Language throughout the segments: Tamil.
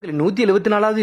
174வது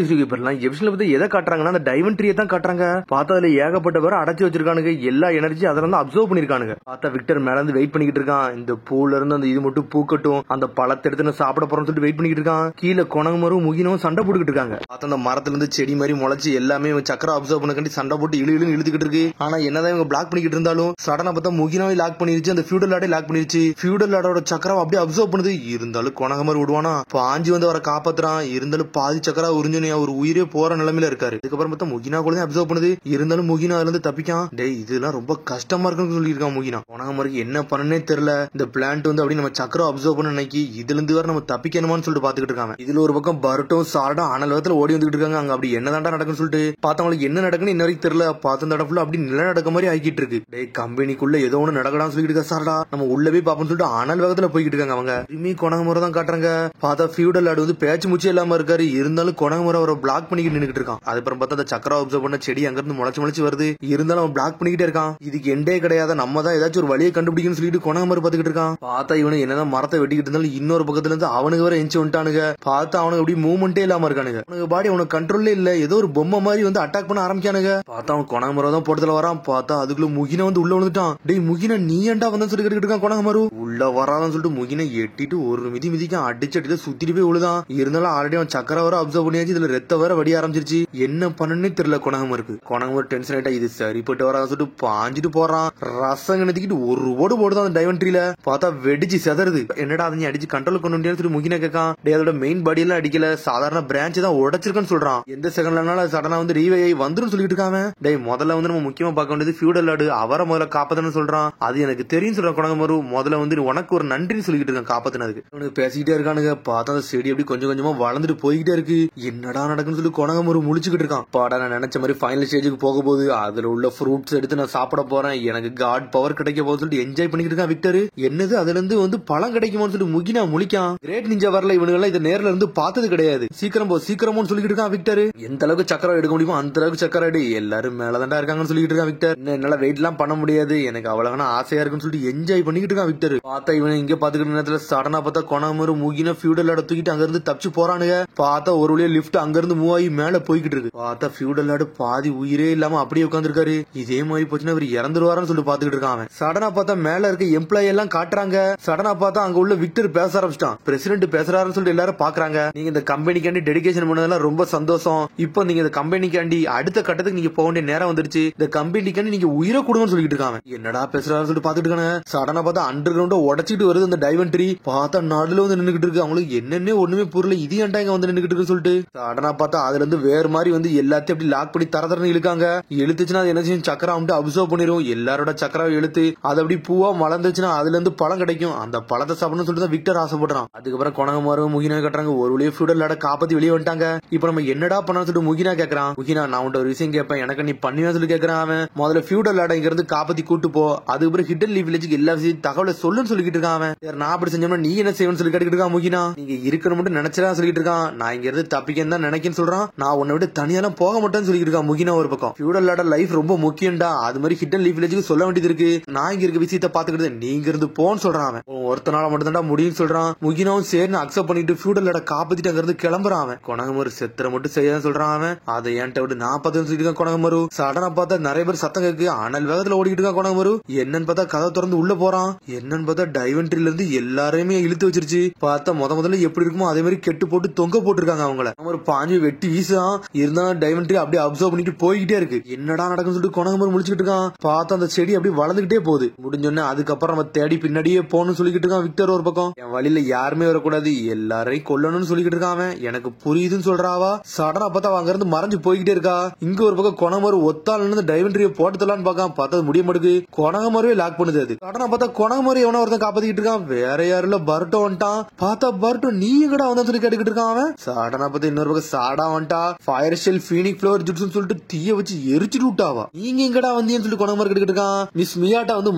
எபிசோட்ல பத்தி எதை காட்டுறாங்கன்னா அந்த டைமண்ட் ட்ரீயை தான் காட்டுறாங்க. பார்த்தா அதுல ஏகப்பட்ட பேர் அடைச்சு வச்சிருக்கானுங்க. எல்லா எனர்ஜி அதுல இருந்து அப்சர்வ் பண்ணிருக்கானுங்க. பார்த்தா விக்டர் மேல இருந்து வெயிட் பண்ணிக்கிட்டு இருக்கான். இந்த பூல இருந்து அந்த இது மட்டும் பூக்கட்டும், அந்த பழத்தை எடுத்து நான் சாப்பிட போறேன்னு சொல்லிட்டு வெயிட் பண்ணிக்கிட்டு இருக்கான். கீழே கொணகுமரும் முகினும் சண்டை போட்டுக்கிட்டு இருக்காங்க. பார்த்தா அந்த மரத்துல இருந்து செடி மாதிரி முளைச்சு எல்லாமே சக்கரம் அப்சர்வ் பண்ணி சண்டை போட்டு இழுன்னு இழுத்துக்கிட்டு இருக்கு. ஆனா என்னதான் இவங்க பிளாக் பண்ணிக்கிட்டு இருந்தாலும் சடனா பார்த்தா முகினாவை லாக் பண்ணிருச்சு, அந்த ஃபியூடல் லாடை லாக் பண்ணிருச்சு. ஃபியூடல் லாடோட சக்கரம் அப்படியே அப்சர்வ் பண்ணுது. இருந்தாலும் கொணகுமர் விடுவானா, பாஞ்சு வந்து அவரை காப்பாத்துறான். இருந்தாலும் பாதி சக்கரா உறிஞ்சு ஒரு உயிரே போற நிலைமையில இருக்காரு. இதுக்கப்புறம் பார்த்தா முகினா கூட அப்சர்வ் பண்ணுது. இருந்தாலும் முகினா அதுல இருந்து தப்பிக்கான். டேய் இதெல்லாம் ரொம்ப கஷ்டமா இருக்குன்னு சொல்லியிருக்கான் முகினா. கொணகுமருக்கு என்ன பண்ணனே தெரியல. இந்த பிளான்ட் வந்து அப்படி நம்ம சக்கரம் அப்சர்வ் பண்ண நினைக்கி இதுல இருந்து வர நம்ம தப்பிக்கணுமான்னு சொல்லிட்டு பாத்துக்கிட்டு இருக்காங்க. இதுல ஒரு பக்கம் பருட்டும் சால்டும் அனல் வேகத்துல ஓடி வந்துட்டு இருக்காங்க. அங்க அப்படி என்னதான்டா நடக்குன்னு சொல்லிட்டு பார்த்தவங்களுக்கு என்ன நடக்குன்னு இன்ன வரைக்கும் தெரியல. பார்த்த இந்த இடத்துல அப்படி நில நடக்க மாதிரி ஆகிட்டு இருக்கு. டேய் கம்பெனிக்குள்ள ஏதோ ஒண்ணு நடக்கடான்னு சொல்லிட்டு இருக்கா சார்டா, நம்ம உள்ளவே பாப்போம்னு சொல்லிட்டு அனல் வேகத்துல போய்கிட்டு இருக்காங்க. அவங்க திரும்பி கொணகுமரை தான் காட்டுறாங்க. பார்த்தா ஃபியூடல் லாடு வந்து பேச்சு மூச்சு இல்லாம இருக்காரு. இருந்தாலும் கொணகுமரை அவரை பிளாக் பண்ணிக்கிட்டு நின்னுட்டு இருக்கான். அதுக்கப்புறம் பார்த்தா அந்த சக்கரம் அப்சர்வ் பண்ண செடி அங்க இருந்து முளைச்சு வருது. இருந்தாலும் அவன் பிளாக் பண்ணிக்கிட்டே இருக்கான். இதுக்கு எண்டே கிடையாது, நம்ம தான் ஏதாச்சும் ஒரு வழியை கண்டுபிடிக்கணும்னு சொல்லிட்டு கொணகுமரை பாத்துக்கிட்டு இருக்கான். பார்த்தா இவனு என்னதான் மரத்தை வெட்டிக்கிட்டு இருந்தாலும் இன்னொரு பக்கத்துல இருந்து அவனுக்கு வர எஞ்சி வந்துட்டானுங்க. பார்த்தா அவனுக்கு அப்படி மூவ்மெண்டே இல்லாம இருக்கானுங்க. அவனுக்கு பாடி அவனுக்கு கண்ட்ரோல்லே இல்ல. ஏதோ ஒரு பொம்மை மாதிரி வந்து அட்டாக் பண்ண ஆரம்பிக்கானுங்க. பார்த்தா அவன் கொணகுமரை தான் போட்டதுல வரான். பார்த்தா அதுக்குள்ள முகின வந்து உள்ள வந்துட்டான். டேய் முகின நீ ஏன்டா வந்து சொல்லி கேட்டுக்கிட்டு இருக்கான் கொணகுமரு. உள்ள வரான்னு சொல்லிட்டு முகின எட்டிட்டு ஒரு மிதிக்கான். அடிச்சு சுத்திட்டு போய் உழுதான். இருந்தாலும் ஆல்ரெடி அவன் சக்கரை வர அப்சர்வ் பண்ணியாச்சு. இதுல ரத்த வர வடி ஆரம்பிச்சிருச்சு. என்ன பண்ணனே தெரியல கொணகுமருக்கு. கொணகுமர் டென்ஷன் ஆயிட்டா. இது சரிப்பட்டு வரான்னு சொல்லிட்டு பாஞ்சிட்டு போறான். ரசம் கிணத்திக்கிட்டு ஒரு ஓடு போடுதான் அந்த டைமண்ட் ட்ரீல. பார்த்தா வெடிச்சு செதறுது. என்னடா அதை அடிச்சு கண்ட்ரோல் கொண்டு முடியாது சொல்லி முகின கேட்கான். டே அதோட மெயின் பாடி எல்லாம் அடிக்கல, சாதாரண பிரான்ச் தான் உடைச்சிருக்கான்னு சொல்றான். எந்த செகண்ட்லனால சடனா வந்து ரீவை வந்துரும் சொல்லிட்டு இருக்காம. டே முதல்ல வந்து நம்ம முக்கியமா பார்க்க வேண்டியது ஃபியூடல் லாடு. அவரை முதல்ல காப்பாத்தன்னு சொல்றான். அது எனக்கு தெரியும் சொல்றான் கொணகுமரு. முதல்ல வந்து உனக்கு ஒரு நன்றின்னு சொல்லிட்டு இருக்கான் காப்பாத்தினதுக்கு. அவனுக்கு பேசிக்கிட்டே இருக்கானுங்க. பார்த்தா அந்த செடி அப்படி கொஞ்சம் கொஞ்சமா வளர்ந்துட்டு போய்கிட்டே இருக்கு. என்னடா நடக்குன்னு சொல்லி கொணகுமரு முழிச்சுக்கிட்டு இருக்கான். பாடா நான் நினைச்ச மாதிரி ஃபைனல் ஸ்டேஜுக்கு போக போகுது. அதுல உள்ள ஃப்ரூட்ஸ் எடுத்து நான் சாப்பிட போறேன். எனக்கு காட் பவர் கிடைக்க போகுது சொல்லிட்டு என்ஜாய் பண்ணிக்கிட்டு இருக்கான் விக்டர். என்னது அதுல இருந்து வந்து பழம் கிடைக்குமோன்னு சொல்லிட்டு முகினா முழிக்கான். கிரேட் நிஞ்சா வரல இவனுங்க இதை நேர்ல இருந்து பார்த்தது கிடையாது. சீக்கிரமும் சொல்லிட்டு இருக்கான் விக்டர். எந்த அளவுக்கு சக்கரம் எடுக்க முடியுமோ அந்த அளவுக்கு சக்கரம் எடு. எல்லாரும் மேலதாண்டா இருக்காங்கன்னு சொல்லிட்டு இருக்கான் விக்டர். என்னால வெயிட் எல்லாம் பண்ண முடியாது, எனக்கு அவ்வளவு ஆசையா இருக்குன்னு சொல்லிட்டு என்ஜாய் பண்ணிக்கிட்டு இருக்கான் விக்டர். பார்த்தா இவன் இங்க பாத்துக்கிட்ட நேரத்துல சடனா பார்த்தா கொணகுமரு முகின ஃபியூடல் லாட தூக்கிட்டு அங்க இருந்து தப்பிச்சு போறானுங்க. பார்த்தா ஒரு வழியா லிப்ட் அங்க இருந்து மூவ் ஆகி மேல போய்கிட்டு இருக்கு. பார்த்தா ஃபியூடல் லாடு பாதி உயிரே இல்லாம அப்படியே உட்காந்துருக்காரு. இதே மாதிரி போச்சுன்னா இவர் இறந்துருவாருன்னு சொல்லிட்டு பாத்துக்கிட்டு இருக்கான். சடனா பார்த்தா மேல இருக்க எம்ப்ளாயி எல்லாம் காட்டுறாங்க. சடனா பார்த்தா அங்க உள்ள விக்டர் பேச ஆரம்பிச்சிட்டான். பிரசிடென்ட் பேசுறாருன்னு சொல்லிட்டு எல்லாரும் பாக்குறாங்க. நீங்க இந்த கம்பெனிக்காண்டி டெடிகேஷன் பண்ணதெல்லாம் ரொம்ப சந்தோஷம். இப்போ நீங்க இந்த கம்பெனிக்காண்டி அடுத்த கட்டத்துக்கு நீங்க போக வேண்டிய நேரம் வந்துருச்சு. இந்த கம்பெனிக்காண்டி நீங்க உயிரை கொடுங்கன்னு சொல்லிட்டு இருக்காங்க. என்னடா பேசுறாருன்னு சொல்லிட்டு பாத்துட்டு இருக்காங்க. சடனா பார்த்தா அண்டர் கிரவுண்ட உடச்சிட்டு வருது அந்த டைமண்ட் ட்ரீ. பார்த்தா நடுல வந்து நின்னுகிட்டு இருக்கு. அவங்களுக்கு என்னன்னே ஒண்ணுமே புரியல. இது ஏன்டா இங்க வந்து நின்னுகிட்டு இருக்குன்னு சொல்லிட்டு சடனா பார்த்தா அதுல இருந்து வேற மாதிரி வந்து எல்லாத்தையும் அப்படி லாக் பண்ணி தரதரன்னு இழுக்காங்க. இழுத்துச்சுன்னா அது என்ன செய்யும், சக்கரம் வந்து அப்சர்வ் பண்ணிரும். எல்லாரோட சக்கரம் இழுத்து அது அப்படி பூவா மலர்ந்துச்சுன்னா அதுல இருந்து பழம் கிடைக்கும். அந்த பழத்தை சாப்பிடணும்னு சொல்லிட்டு தான் விக்டர் ஆசைப்படுறான். அதுக்கப்புறம் கொணகுமரும் முகினா கட்டுறாங்க. ஒரு வழியே ஃபியூடல் லாட காப்பாத்தி வெளியே வந்துட்டாங்க. இப்ப நம்ம என்னடா பண்ணு சொல்லிட்டு முகினா கேக்குறான். முகினா நான் உன்ட்ட ஒரு விஷயம் கேட்பேன், எனக்கு நீ பண்ணுவேன்னு சொல்லி கேட்கறான். அவன் முதல்ல ஃபியூடல் லாட இங்க இருந்து காப்பாத்தி கூட்டு போ, அதுக்கப்புறம் ஹிடன் லீஃப் வில்லேஜுக்கு எல்லா விஷயம் தகவலை சொல்லுன்னு சொல்லிட்டு இருக்கான். அவன் நான் அப்படி செஞ்சோம்னா நீ என்ன செய்வேன்னு சொல்லி கேட்டுக்கிட்டு இருக்கான். முகினா நீங்க இருக்கணும் மட்டும் நினைச்சா சொல்லிட்டு இருக்கான். நான் இங்க இருந்து தப்பிக்கன்னு தான் நினைக்கேன்னு சொல்றான். நான் உன்னை விட்டு தனியாலாம் போக மாட்டேன்னு சொல்லிட்டு இருக்கான் முகினா. ஒரு பக்கம் ஃபியூடல் லாட லைஃப் ரொம்ப முக்கியம்டா, அது மாதிரி ஹிடன் லீஃப் வில்லேஜுக்கு சொல்ல வேண்டியது இருக்கு. நான் இங்க இருக்க விஷயத்த பாத்துக்கிட்டு நீங்க இருந்து போன்னு சொல்றான். அவன் ஒருத்தனால மட்டும் தான் முடியும்னு சொல்றான். முகினாவும் சேர்னு அக்செப்ட் பண்ணிட்டு ஃபியூடல் லாட காப்பாத்திட்டு அங்க இருந்து கிளம்புறான். அவன் கொணகுமரு செத்துற மட்டும் செய்யான்னு சொல்றான். அவன் அதை என்கிட்ட விட்டு நான் பார்த்து சொல்லிட்டு இருக்கான் கொணகுமரு. சடனா பார்த்தா நிறைய பேர் சத்தம் கேக்கு. அனல் வேகத்துல ஓடிக்கிட்டு இருக்கான் கொணகுமரு. என்னன்னு பார்த்தா கதை திறந்து உள்ள போறான். என்னன்னு பார்த்தா டைமண்ட் ட்ரீல இருந்து எல்லாரையுமே இழுத்து வச்சிருச்சு. பார்த்தா முதல்ல எப்படி இருக்குமோ அதே மாதிரி கெட்டு போட்டு தொங்க போட்டுருக்காங்க. அவங்கள ஒரு பாஞ்சு வெட்டி வீசான். இருந்தாலும் டைமண்ட் ட்ரீ அப்படியே அப்சர்வ் பண்ணிட்டு போய்கிட்டே இருக்கு. என்னடா நடக்குன்னு சொல்லிட்டு கொணகுமரு முடிச்சுக்கிட்டு இருக்கான். பார்த்தா அந்த செடி அப்படியே வளர்ந்துகிட்டே போகுது. முடிஞ்சோடனே அதுக்கப்புறம் நம்ம தேடி பின்னாடியே போகணும்னு சொல்லிக்கிட்டு இருக்கான் விக்டர். ஒரு பக்கம் என் வழியில யாருமே வரக்கூடாது, எல்லாரையும் கொல்லணும்னு சொல்லிக்கிட்டு இருக்கான். எனக்கு புரியுதுன்னு சொல்றாவா. சடனா பார்த்தா அங்க இருந்து மறைஞ்சு போய்கிட்டே இருக்கா. இங்க ஒரு பக்கம் கொணகுமரு ஒத்தாள் டைமண்ட் ட்ரீயை போட்டுலான்னு பார்க்கான். பார்த்தா முடிய மாட்டுக்கு. கொணகுமருவே லாக் பண்ணுது. அது சடனா பார்த்தா கொணகுமரு எவனோ ஒருத்தன் காப்பாத்திக்கிட்டு இருக்கான். வேற யாருல பர்ட்டோ வந்துட்டான். பார்த்தா பர்ட்டோ நீ எங்கடா வந்தா சொல்லி கேட்டுக்கிட்டு இருக்கான். அவன் சடனா பார்த்தா இன்னொரு பக்கம் சாடா வந்துட்டா. ஃபயர் ஷெல் ஃபீனிக் ஃப்ளவர் ஜுட்ஸ்னு சொல்லிட்டு தீய வச்சு எரிச்சுட்டு விட்டாவா. நீங்க எங்கடா வந்தீங்கன்னு சொல்லி கொணகுமரு கேட்டுக்கிட்டு இருக்கான். மிஸ் மியாட்டா வந்து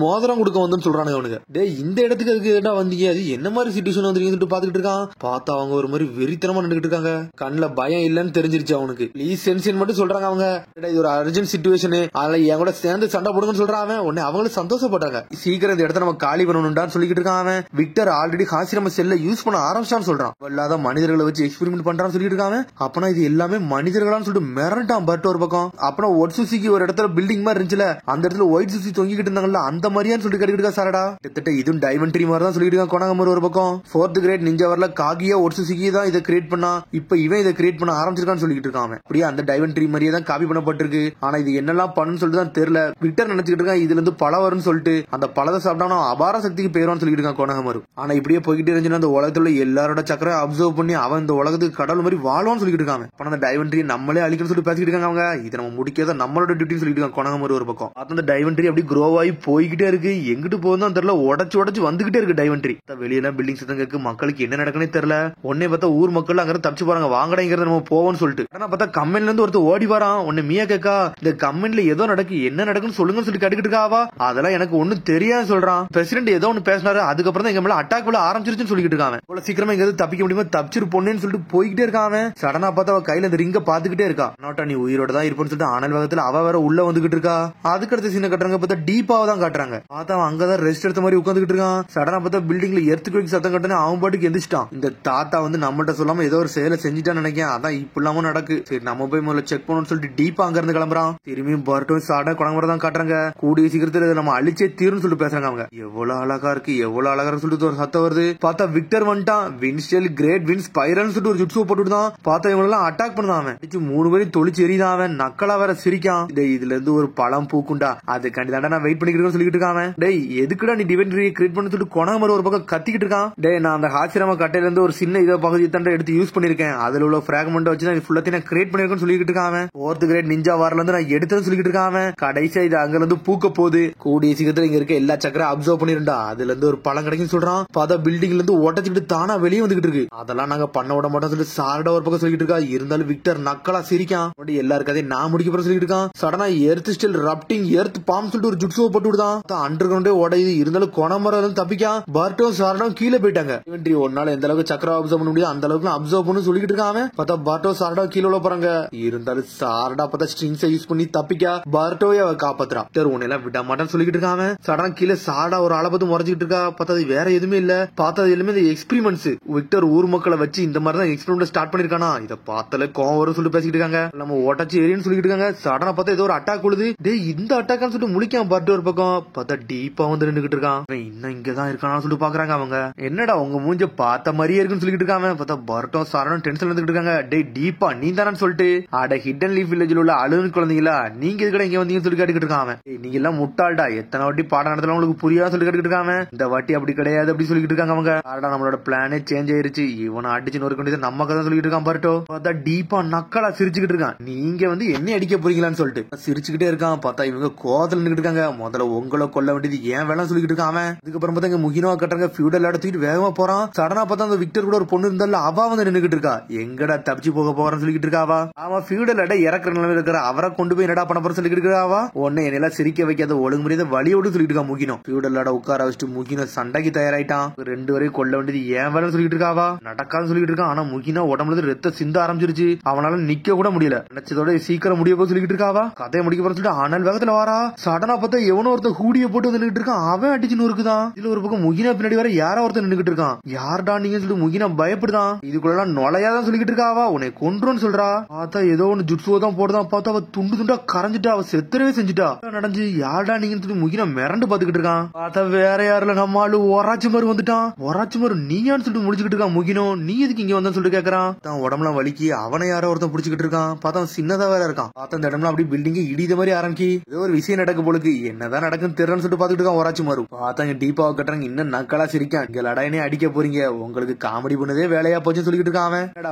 மோதிரம் கொடுக்க வந்து சொல்றானுங்க அவனுக்கு. டேய் இந்த இடத்துக்கு அதுக்கு ஏடா வந்தீங்க, அது என்ன மாதிரி சிச்சுவேஷன் வந்தீங்கன்னு சொல்லிட்டு பாத்துக்கிட்டு இருக்கான். பார்த்தா அவங்க ஒரு மாதிரி வெறித்தனமா நின்றுட்டு இருக்காங்க. கண்ணுல பயம் இல்லன்னு தெரிஞ்சிருச்சு அவனுக்கு. ப்ளீஸ் சென்சின் மட்டும் சொல்றாங்க அவங்க. இது ஒரு அர்ஜென்ட் சிச்சுவேஷன், அதனால என் கூட சேர்ந்து சண்டை போடுங்கன்னு சொல்றான். உடனே அவங்களும் சந்தோஷப்பட்டாங்க. சீக்கிரம் இந்த இடத்த நம்ம காலி பண்ணணும்டான்னு சொல்லிக்கிட்டு இருக்கான். விக்டர் ஆல்ரெடி ஹாசிரம செல்ல யூஸ் பண்ண ஆரம்பிச்சான்னு சொல்றான். இல்லாத மனிதர்களை வச்சு எக்ஸ்பீரியன்ஸ் எக்ஸ்பெரிமெண்ட் பண்றான்னு சொல்லிட்டு இருக்காங்க. அப்பனா இது எல்லாமே மனிதர்களான்னு சொல்லிட்டு மிரண்டான் பர்ட் ஒரு பக்கம். அப்பனா ஒட்சுசிக்கு ஒரு இடத்துல பில்டிங் மாதிரி இருந்துச்சுல, அந்த இடத்துல ஒயிட் சுசி தொங்கிட்டு இருந்தாங்கல்ல, அந்த மாதிரியான்னு சொல்லிட்டு கேட்டுக்கிட்டு சாரடா. கிட்டத்தட்ட இதுவும் டைவன்ட்ரி மாதிரி தான் சொல்லிட்டு இருக்காங்க கொனாகமரு ஒரு பக்கம். 4th கிரேட் நிஞ்சா வரல காகியா ஒட்சுசிக்கு தான் இதை கிரியேட் பண்ணா, இப்ப இவன் இதை கிரியேட் பண்ண ஆரம்பிச்சிருக்கான்னு சொல்லிட்டு இருக்கான். அப்படியே அந்த டைவன்ட்ரி மாதிரியே தான் காப்பி பண்ணப்பட்டிருக்கு. ஆனா இது என்னெல்லாம் பண்ணுன்னு சொல்லிட்டு தான் தெரியல. விக்டர் நினைச்சிட்டு இருக்கான் இதுல இருந்து பழம் வரும்னு சொல்லிட்டு, அந்த பழத்தை சாப்பிட்டா அபார சக்திக்கு பேருவான்னு சொல்லிட்டு இருக்கான் கொனாகமரு. ஆனா இப்படியே போய்கிட்டே இருந்துச்சுன்னா அந்த உலகத்துல எல்லாரோட சக்கரை அப்சர்வ் பண்ணி அவன் இந்த உலகத்துக்கு கடவுள் மாதிரி வாழ்வான்னு சொல்லிட்டு இருக்காங்க. ஆனா அந்த டைவன்ட்ரி நம்மளே அழிக்கணும்னு சொல்லிட்டு பேசிட்டு இருக்காங்க அவங்க. இதை நம்ம முடிக்காத நம்மளோட டியூட்டின்னு சொல்லிட்டு இருக்காங்க கொனாகமரு ஒரு பக்கம். அந்த டைவன்ட்ரி அப்படி க்ரோ ஆகி போய்கிட்டே இருக்கு. எங்கிட்டு போகுதுன்னு தெரியல, உடச்சு வந்துகிட்டே இருக்கு டைவன்ட்ரி. வெளியெல்லாம் பில்டிங் சத்தம் கேட்கு, மக்களுக்கு என்ன நடக்குன்னு தெரியல. உடனே பார்த்தா ஊர் மக்கள் அங்க தப்பிச்சு போறாங்க, வாங்கடைங்கிறத நம்ம போவோம்னு சொல்லிட்டு. ஆனா பார்த்தா கம்பெனில இருந்து ஒருத்தர் ஓடி வரான். உன்னை மியா கேக்கா இந்த கம்பெனில ஏதோ நடக்கு, என்ன நடக்குன்னு சொல்லுங்கன்னு சொல்லி கேட்டுக்கிட்டு இருக்காவா. அதெல்லாம் எனக்கு ஒண்ணும் தெரியாது சொல்றான். பிரசிடென்ட் ஏதோ ஒன்னு பேசினாரு, அதுக்கப்புறம் தான் எங்க மேல அட்டாக் பண்ண ஆரம்பிச்சிருச்சுன்னு சொல்லிட்டு இருக்காங்க. இவ்வளவு சீக்கிரமா எங்க தப்பிக்க முடியுமா, தப்பிச்சிரு பொண்ணுன்னு சொல்லிட்டு போய்கிட்டே இருக்காங்க. சடனா பார்த்தா அவ கையில இந்த ரிங்க பாத்துக்கிட்டே இருக்கா. நாட்டா நீ உயிரோட தான் இருப்பேன்னு சொல்லிட்டு ஆனல் வேகத்துல அவ வேற உள்ள வந்துகிட்டு இருக்கா. அதுக்கடுத்த சீனை கட்டுறாங்க, பார்த்தா டீப்பாவை தான் காட்டுறாங்க. பார்த்தா அவன் அங்கதான் ரெஸ்ட் எடுத்த மாதிரி உட்காந்துக்கிட்டு இருக்கான். சடனா பார்த்தா பில்டிங்ல எர்த்குவேக் சத்தம் கட்டுன்னு அவன் பாட்டுக்கு எந்திரிச்சிட்டான். இந்த தாத்தா வந்து நம்மள்ட்ட சொல்லாம ஏதோ ஒரு செயலை செஞ்சுட்டான்னு நினைக்கிறேன். அதான் இப்ப இல்லாம நடக்கு. சரி நம்ம போய் முதல்ல செக் பண்ணணும்னு சொல்லிட்டு டீப்பா அங்க இருந்து கிளம்புறான். திரும்பியும் பர்ட்டும் சாட குழம்புற தான் காட்டுறாங்க. கூடிய சீக்கிரத்துல நம்ம அழிச்சே தீர்னு சொல்லிட்டு பேசுறாங்க அவங்க. எவ்வளவு அழகா இருக்கு, எவ்வளவு அழகா சொல்லிட்டு ஒரு சத்தம் வருது. பார்த்தா விக்டர் வந்துட்டான். வின்ஸ்டெல் கிரேட் வின் ஸ்பைரல் சொல்லிட்டு ஒரு ஜுட்ஸுவை போட்டுதான். பார்த்தா இவங்க எல்லாம் அட்டாக் பண்ணதான். அவன் 3 பேரும் தொழிச்சு எரிதான். அவன் நக்கலா வேற சிரிக்கான். இதுல இருந்து ஒரு பழம் பூக்குண்டா, அதுக்காண்டி தாண்டா நான் வெயிட் பண்ணிக்கிறேன்னு சொல்லிட்டு இருக்கான். டேய் எதுக்குடா நீ டிவென்ட்ரியை கிரியேட் பண்ண சொல்லிட்டு கொனாகமரு ஒரு பக்கம் கத்திக்கிட்டு இருக்கான். டேய் நான் அந்த ஹாசிரம கட்டையில இருந்து ஒரு சின்ன இதை பகுதியை தாண்டா எடுத்து யூஸ் பண்ணிருக்கேன். அதுல உள்ள பிராக்மெண்ட் வச்சு நான் ஃபுல்லாத்தையும் நான் கிரியேட் பண்ணிருக்கேன்னு சொல்லிட்டு இருக்கான். 4th கிரேட் நிஞ்சா வார்ல இருந்து நான் எடுத்தேன்னு சொல்லிட்டு இருக்கான். கடைசியா இது அங்க இருந்து பூக்க போகுது. கூடிய சீக்கிரத்துல இங்க இருக்க எல்லா சக்கரை அப்சர்வ் பண்ணிருந்தா அதுல இருந்து ஒரு பழம் கிடைக்கும் சொல்றான். பார்த்தா பில்டிங்ல இருந்து உடச்சிட்டு தானா வெளியே வந்துகிட்டு இருக்கு. அதெல்லாம் நாங்க பண்ண விட மாட்டோம் சொல்லிட்டு சாரடா ஒரு பக்கம் சொல்லிட்டு இருக்கா. இருந்தாலும் விக்டர் நக்கலா சிரிக்கான். எல்லாருக்கதையும் நான் முடிக்க போறேன் சொல்லிட்டு இருக்கான். சடனா எர்த் ஸ்டில் ரப்டிங் எர்த் பாம் சொல்லிட்டு ஒரு ஜுட்ஸுவை போட்டு விடுதான். அண்டர் கிரவுண்டே உடையுது. இருந்தாலும் கொனமர தப்பிக்கா. பார்ட்டும் சாரடும் கீழே போயிட்டாங்க. இவன்ட்ரி ஒன்னால எந்த அளவுக்கு சக்கரை அப்சர்வ் பண்ண முடியும் அந்த அளவுக்கு அப்சர்வ் பண்ணு சொல்லிட்டு இருக்காங்க. பார்த்தா பார்ட்டோ சாரடா கீழே உள்ள போறாங்க. இருந்தாலும் சாரடா பார்த்தா ஸ்ட்ரிங்ஸை யூஸ் பண்ணி தப்பிக்கா. பார்ட்டோவே அவ காப்பாத்துறா. உன்னெல்லாம் விட மாட்டேன்னு சொல்லிட்டு இருக்காங்க. சடனா கீழே சாரடா ஒரு ஆளை பார்த்து முறைஞ்சிட்டு இருக்கா. பார்த்தா வேற எதுவுமே இல்ல. பார்த்தா எல்லாமே இந்த எக்ஸ்பெரிமெண்ட்ஸ். விக்டர் ஊர் மக்களை வச்சு இந்த மாதிரி தான் எக்ஸ்பெரிமெண்ட் ஸ்டார்ட் பண்ணிருக்கானா. இதை பார்த்தாலே கோவம் வரும் சொல்லிட்டு பேசிட்டு இருக்காங்க. நம்ம ஓட்டாச்சு ஏரின்னு சொல்லிட்டு இருக்காங்க. சடனா பார்த்தா ஏதோ ஒரு அட்டாக் உழுது. டே இந்த அட்டாக்னு சொல்லிட்டு முழிக்கான் பார்ட் ஒரு பக்கம். பார்த்தா டீப்பா வந்து நின்னுகிட்டு இருக்கான். இன்னும் இங்கதான் இருக்கானு சொல்லிட்டு பாக்குறாங்க அவங்க. என்னடா உங்க மூஞ்ச பார்த்த மாதிரியே இருக்குன்னு சொல்லிட்டு இருக்காங்க. பார்த்தா பார்ட்டும் சாரனும் டென்ஷன் வந்துட்டு இருக்காங்க. டே டீப்பா நீ தானு சொல்லிட்டு அட ஹிடன் லீஃப் வில்லேஜ்ல உள்ள அழுகு குழந்தைங்களா நீங்க எதுக்கட இங்க வந்தீங்கன்னு சொல்லி கேட்டுக்கிட்டு இருக்காங்க. நீங்க எல்லாம் முட்டாள்டா, எத்தனை வாட்டி பாடம் நடத்தலாம் உங்களுக்கு புரியாத சொல்லி கேட்டுக்கிட்டு இருக்காங்க. இந்த வாட்டி அப்படி கிடையாது அப்படி சொல்லிட்டு இருக்காங்க அவங்க. ஆடா நம்மளோட பிளானே சேஞ்ச் ஆயிருச்சு, இவனை அடிச்சு நொறுக்க வேண்டியது நம்ம கதை சொல்லிட்டு இருக்கான் பார்ட்டோ. பார்த்தா டீப்பா நக்கலா சிரிச்சுக்கிட்டு இருக்கான். நீங்க வந்து என்ன அடிக்க போறீங்களான்னு சொல்லிட்டு சிரிச்சுக்கிட்டே இருக்கான். பார்த்தா இவங்க கோவத்துல நின்னுட்டு இருக்காங்க. முதல்ல உங்களை கொல்ல வேண்டியது ஏன் வேலை சொல்லிட்டு இருக்கான். அதுக்கப்புறம் பார்த்தா முகினோவா கட்டுறாங்க. ஃபியூடல் தூக்கிட்டு வேகமா போறான். சடனா பார்த்தா அந்த விக்டர் கூட ஒரு பொண்ணு இருந்தால அவ வந்து நின்னுகிட்டு இருக்கா. எங்கடா தப்பிச்சு போக போறான்னு சொல்லிட்டு இருக்காவா. அவன் ஃபியூடல் இறக்குற நிலைமையில இருக்கிற அவரை கொண்டு போய் என்னடா பண்ண போற சொல்லிட்டு இருக்காவா. உடனே என்னெல்லாம் சிரிக்க வைக்காத ஒழுங்குமுறையை வழியோடு சொல்லிட்டு இருக்கா. முகினோ ஃபியூடல் உட்கார வச்சுட்டு முகினோ சண்டைக்கு தயாராயிட்டான். 2 வரையும் கொல்ல வேண்டியது ஏன் வேலை சொல்லிட்டு இருக்காவா. நடக்காதுன்னு சொல்லிட்டு இருக்கான். ஆனா முகினோ உடம்புல ரத்த சிந்த ஆரம்பிச்சிருச்சு. அவனால நிக்க கூட முடியல. நினைச்சதோட சீக்கிரம் முடிய போய் சொல்லிட்டு இருக்காவா. கதையை முடிக்க போற சொல்லிட்டு ஆனல் வேகத்துல வாரா. சடனா பார்த்தா எவனோ ஒருத்தன் ஹூடிய போட்டு வந்துட்டு இருக்கான். அவன் அடிச்சு நொறுக்குதான். இதுல ஒரு பக்கம் முகினா பின்னாடி வர யாரோ ஒருத்தன் நின்னுகிட்டு இருக்கான். யார்டா நீங்க சொல்லிட்டு முகினா பயப்படுதான். இதுக்குள்ள நுழையாதான் சொல்லிட்டு இருக்காவா. உன்னை கொன்றுன்னு சொல்றா. பார்த்தா ஏதோ ஒன்னு ஜுட்ஸுவோ தான் போடுதான். பார்த்தா அவ துண்டு துண்டா கரைஞ்சிட்டா. அவ செத்துறவே செஞ்சுட்டா. நடந்து யார்டா நீங்க சொல்லி முகினா மிரண்டு பாத்துக்கிட்டு இருக்கான். பார்த்தா வேற யாருல நம்ம ஆளு ஒராச்சி மாதிரி வந்துட்டான். ஒராச்சி மாதிரி நீயான்னு சொல்லிட்டு முடிச்சுக்கிட்டு இருக்கான். முகினோ நீ எதுக்கு இங்க வந்தான்னு சொல்லிட்டு கேக்குறான். தான் உடம்புலாம் வலிக்கு அவனை யாரோ ஒருத்தன் பிடிச்சிக்கிட்டு இருக்கான். பார்த்தா சின்னதா வேற இருக்கான். பார்த்தா இந்த இடம்லாம் அப்படி பில்டிங் இடித மாதிரி ஆரம்பிக்கி ஏதோ ஒரு விஷயம் நடக்க போலுக்கு. என்னதான் நடக்குன்னு தெரியலன்னு சொல்லிட்டு பாத்துட்டு இருக்கான் ஒராச்சி மாறு. பார்த்தா இங்க டீப்பாவை கட்டுறாங்க. இன்னும் நக்கலா சிரிக்கான். இங்க லடாயினே அடிக்க போறீங்க, உங்களுக்கு காமெடி பண்ணதே வேலையா போச்சுன்னு சொல்லிட்டு இருக்கான்.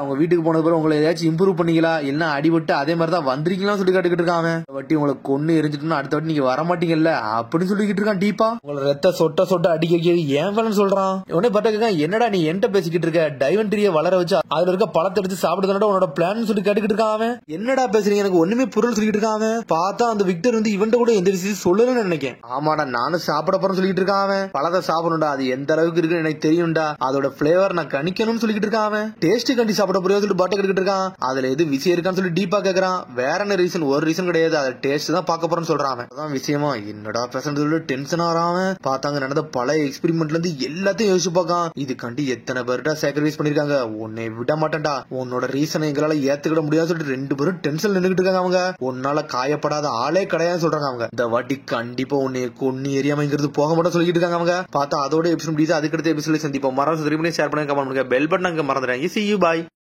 அவங்க வீட்டுக்கு போனது பிறகு உங்களை ஏதாச்சும் இம்ப்ரூவ் பண்ணீங்களா, என்ன அடிபட்டு அதே மாதிரி தான் வந்திருக்கீங்களா சொல்லி கேட்டுக்கிட்டு இருக்கான். வட்டி உங்களை கொன்னு எரிஞ்சிட்டு அடுத்த வாட்டி நீங்க வர மாட்டீங்கல்ல அப்படின்னு சொல்லிக்கிட்டு இருக்கான். டீப்பா உங்களை ரத்த சொட்ட சொட்ட அடிக்க ஏன் வேலைன்னு சொல்றான். உடனே பட்ட என்னடா நீ என்கிட்ட பேசிக்கிட்டு இருக்க, டைவன்ட்ரிய வளர வச்சு அதுல இருக்க பழத்தை எடுத்து சாப்பிடுறதோட உன்னோட பிளான் சொல்லி கேட்டுக்கிட்டு இருக்கான். என்னடா பேசுறீங்க, எனக்கு ஒண்ணுமே பொருள் சொல்லிட்டு இருக்கான். பார்த்தா அந்த விக்டர் வந்து இவன்ட்ட கூட எந்த விஷயம் சொல்லலன்னு நினைக்கிறேன். ஆமாடா நானும் சாப்பிட போறேன்னு சொல்லிட்டு இருக்கான். பழத்தை சாப்பிடணும்டா, அது எந்த அளவுக்கு இருக்குன்னு எனக்கு தெரியும்டா, அதோட பிளேவர் நான் கணிக்கணும்னு சொல்லிட்டு இருக்கான். டேஸ்ட் கண்டி சாப்பிட போறியா சொல்லிட்டு பாட்ட கேட்டுக்கிட்டு இருக்கான். அதுல எது விஷயம் இருக்கான்னு சொல்லி டீப்பா கேக்குறான். வேற என்ன ரீசன், ஒரு ரீசன் கிடையாது, அது டேஸ்ட் தான் பாக்க போறேன்னு சொல்றான். அதான் விஷயமா என்னடா பேசுறது டென்ஷன் ஆறாம. பார்த்தாங்க நடந்த பல எக்ஸ்பெரிமெண்ட்ல இருந்து எல்லாத்தையும் யோசிச்சு பார்க்கான். இது கண்டி எத்தனை பேர்டா சாக்ரிஃபைஸ் பண்ணிருக்காங்க. ஒன்னே உன்னை விட மாட்டேன்டா, உன்னோட ரீசனை எங்களால ஏத்துக்கிட முடியாது சொல்லிட்டு 2 பேரும் டென்ஷன் நின்னுகிட்டு இருக்காங்க. அவங்க உன்னால காயப்படாத ஆளே கிடையாது சொல்றாங்க. அவங்க இந்த வாட்டி கண்டிப்பா உன்னை கொன்னு எரியாமங்கிறது போக மாட்டோம் சொல்லிட்டு இருக்காங்க. அவங்க பார்த்தா அதோட எபிசோட் முடியுது. அதுக்கடுத்த எபிசோட சந்திப்போம். மறந்து ஷேர் பண்ணுங்க, கமெண்ட் பண்ணுங்க, பெல் பட்டன் மறந்துடுறாங்க. See you, bye.